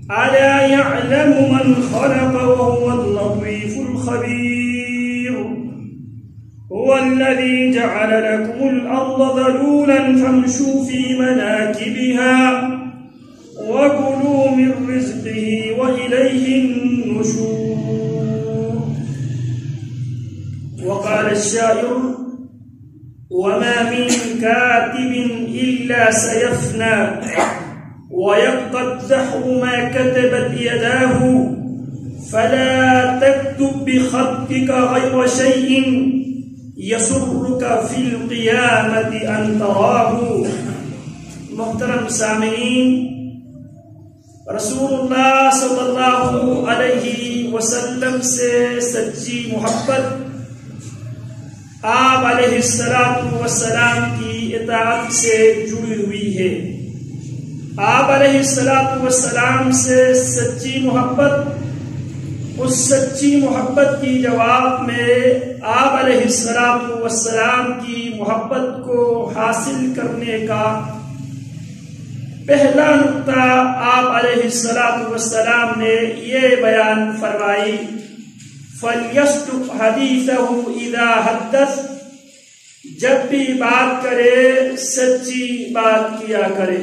ألا يعلم من خلق وهو اللطيف الخبير هو الذي جعل لكم الأرض ذلولا فامشوا في مناكبها وكلوا من رزقه وإليه النشور. وقال الشاعر: وما من كاتب إلا سيفنى ويبقى الدهر ما كتبت يداه فلا تكتب بخطك غير شيء يسرك في القيامة أن تراه. محترم سامعین، رسول اللہ صلی اللہ علیہ وسلم سے سچی محبت آپ علیہ السلام کی اطاعت سے جڑی ہوئی ہے۔ آپ علیہ السلام سے سچی محبت، اس سچی محبت کی جواب میں آپ علیہ السلام کی محبت کو حاصل کرنے کا پہلا نقطہ آپ علیہ السلام نے یہ بیان فرمائی: فَلْيَصْدُقْ حَدِيثَهُ إِذَا حَدَّثَ، جب بھی بات کرے سچی بات کیا کرے۔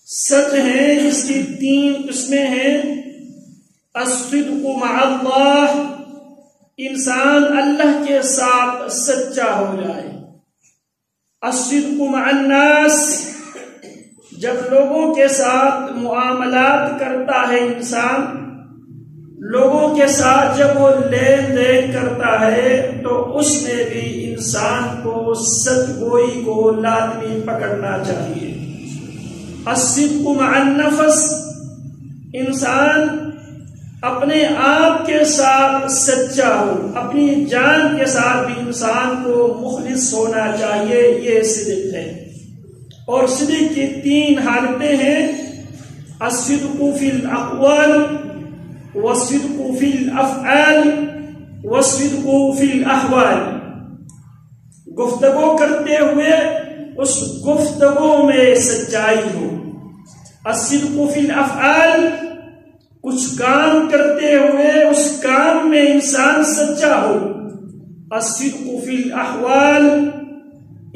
سچ ہیں اس کی 3 قسمیں ہیں۔ الصدق مع اللہ، انسان اللہ کے ساتھ سچا ہو جائے۔ الصدق مع الناس، جب لوگوں کے ساتھ معاملات کرتا ہے انسان، لوگوں کے ساتھ جب وہ لین دین کرتا ہے تو اس میں بھی انسان کو سچ گوئی کو لازمی پکڑنا چاہیے۔ الصدق مع النفس، انسان اپنے آپ کے ساتھ سچا ہو، اپنی جان کے ساتھ بھی انسان کو مخلص ہونا چاہیے، یہ صدق ہے۔ اور صدق کی 3 حالتیں ہیں: الصدق فی الاقوال، والصدق فی الافعال، والصدق فی الاحوال۔ گفتگو کرتے ہوئے اس گفتگو میں سچائی ہو۔ الصدق فی الافعال، کچھ کام کرتے ہوئے اس کام میں انسان سچا ہو۔ الصدق فی الاحوال،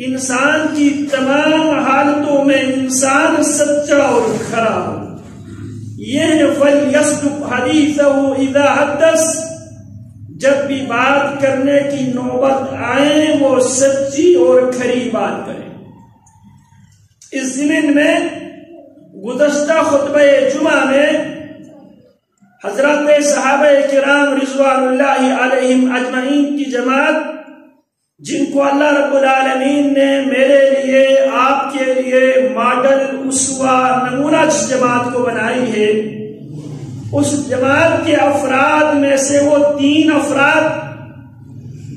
انسان کی تمام حالتوں میں انسان سچا اور کھرا ہو۔ یہ فَلْيَصْدُقْ حَدِيثَهُ إِذَا حَدَّثَ، جب بھی بات کرنے کی نوبت آئے وہ سچی اور کھری بات کرے۔ اس ضمن میں گزشتہ خطبہ جمعہ میں حضرات صحابہ کرام رضوان اللہ علیہم اجمعین کی جماعت، جن کو اللہ رب العالمین نے میرے لیے، آپ کے لیے ماڈل، اسوہ، نمونہ جس جماعت کو بنائی ہے، اس جماعت کے افراد میں سے وہ 3 افراد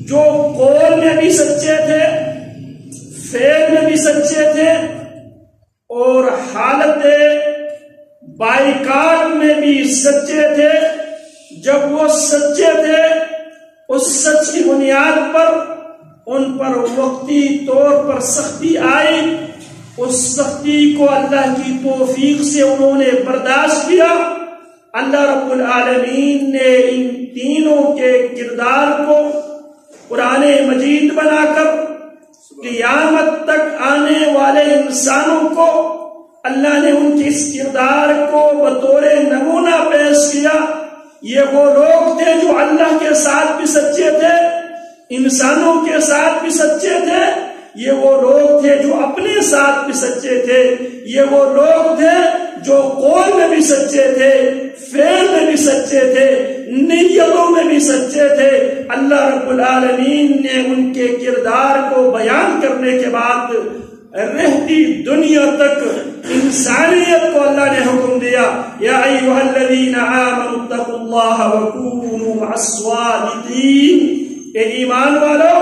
جو قول میں بھی سچے تھے، فعل میں بھی سچے تھے، اور حالت بائیکاٹ میں بھی سچے تھے۔ جب وہ سچے تھے، اس سچ کی بنیاد پر ان پر وقتی طور پر سختی آئی، اس سختی کو اللہ کی توفیق سے انہوں نے برداشت کیا۔ اللہ رب العالمین نے ان تینوں کے کردار کو قرآن مجید بنا کر قیامت تک آنے والے انسانوں کو اللہ نے ان کے اس کردار کو بطور نمونہ پیش کیا۔ یہ وہ لوگ تھے جو اللہ کے ساتھ بھی سچے تھے، انسانوں کے ساتھ بھی سچے تھے۔ یہ وہ لوگ تھے جو اپنے ساتھ بھی سچے تھے۔ یہ وہ لوگ تھے جو قول میں بھی سچے تھے، فعل میں بھی سچے تھے، نیتوں میں بھی سچے تھے۔ اللہ رب العالمین نے ان کے کردار کو بیان کرنے کے بعد رہتی دنیا تک انسانیت کو اللہ نے حکم دیا: یا ایھا الذین آمنوا اتقوا اللہ وکونوا مع الصادقین۔ اے ایمان والو،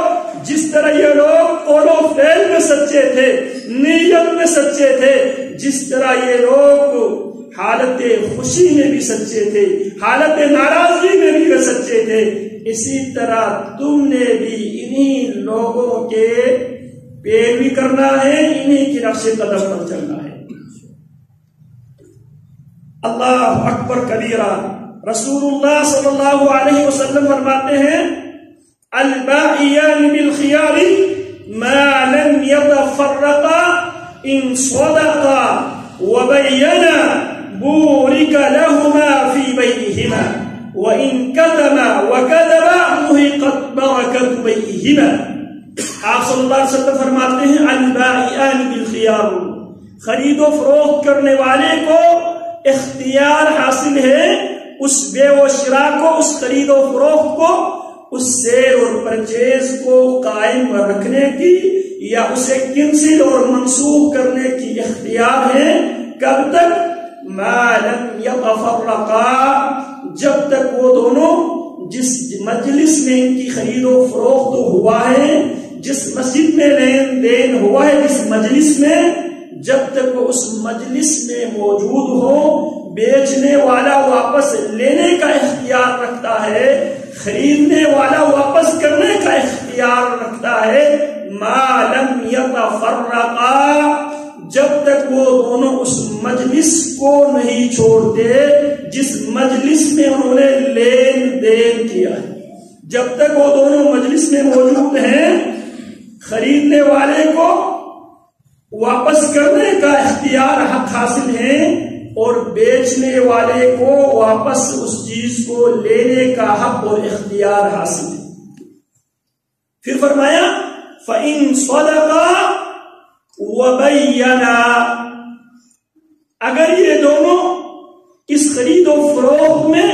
جس طرح یہ لوگ قول و فعل میں سچے تھے، نیت میں سچے تھے، جس طرح یہ لوگ حالت خوشی میں بھی سچے تھے، حالت ناراضگی میں بھی سچے تھے، اسی طرح تم نے بھی انہی لوگوں کے پیروی کرنا ہے، انہی کی نقش قدم پر چلنا ہے۔ اللہ اکبر کبیرہ۔ رسول اللہ صلی اللہ علیہ وسلم فرماتے ہیں البائعان بالخیار ما لم يتفرقا ان صدقا وبينا بورك لهما في بيعهما وان كتما وكذبا محقت بركة بيعهما۔ آپ صلی اللہ علیہ وسلم فرماتے ہیں البائعان بالخیار، خرید و فروخت کرنے والے کو اختیار حاصل ہے اس بے و شراء کو، اس خرید و فروخت کو، اس سیل اور پرچیز کو قائم رکھنے کی یا اسے کینسل اور منسوخ کرنے کی اختیار ہے۔ کب تک؟ ما لم یتفرقا، جب تک وہ دونوں جس مجلس میں ان کی خرید و فروخت ہوا ہے، جس مسجد میں لین دین ہوا ہے، جس مجلس میں، جب تک وہ اس مجلس میں موجود ہو، بیچنے والا واپس لینے کا اختیار رکھتا ہے، خریدنے والا واپس کرنے کا اختیار رکھتا ہے۔ ما لم یتفرقا، جب تک وہ دونوں اس مجلس کو نہیں چھوڑتے جس مجلس میں انہوں نے لین دین کیا ہے، جب تک وہ دونوں مجلس میں موجود ہیں، خریدنے والے کو واپس کرنے کا اختیار حق حاصل ہے اور بیچنے والے کو واپس اس چیز کو لینے کا حق اور اختیار حاصل ہے۔ پھر فرمایا فَإِن صَدَقَا وَبَيَّنَا، اگر یہ دونوں اس خرید و فروخت میں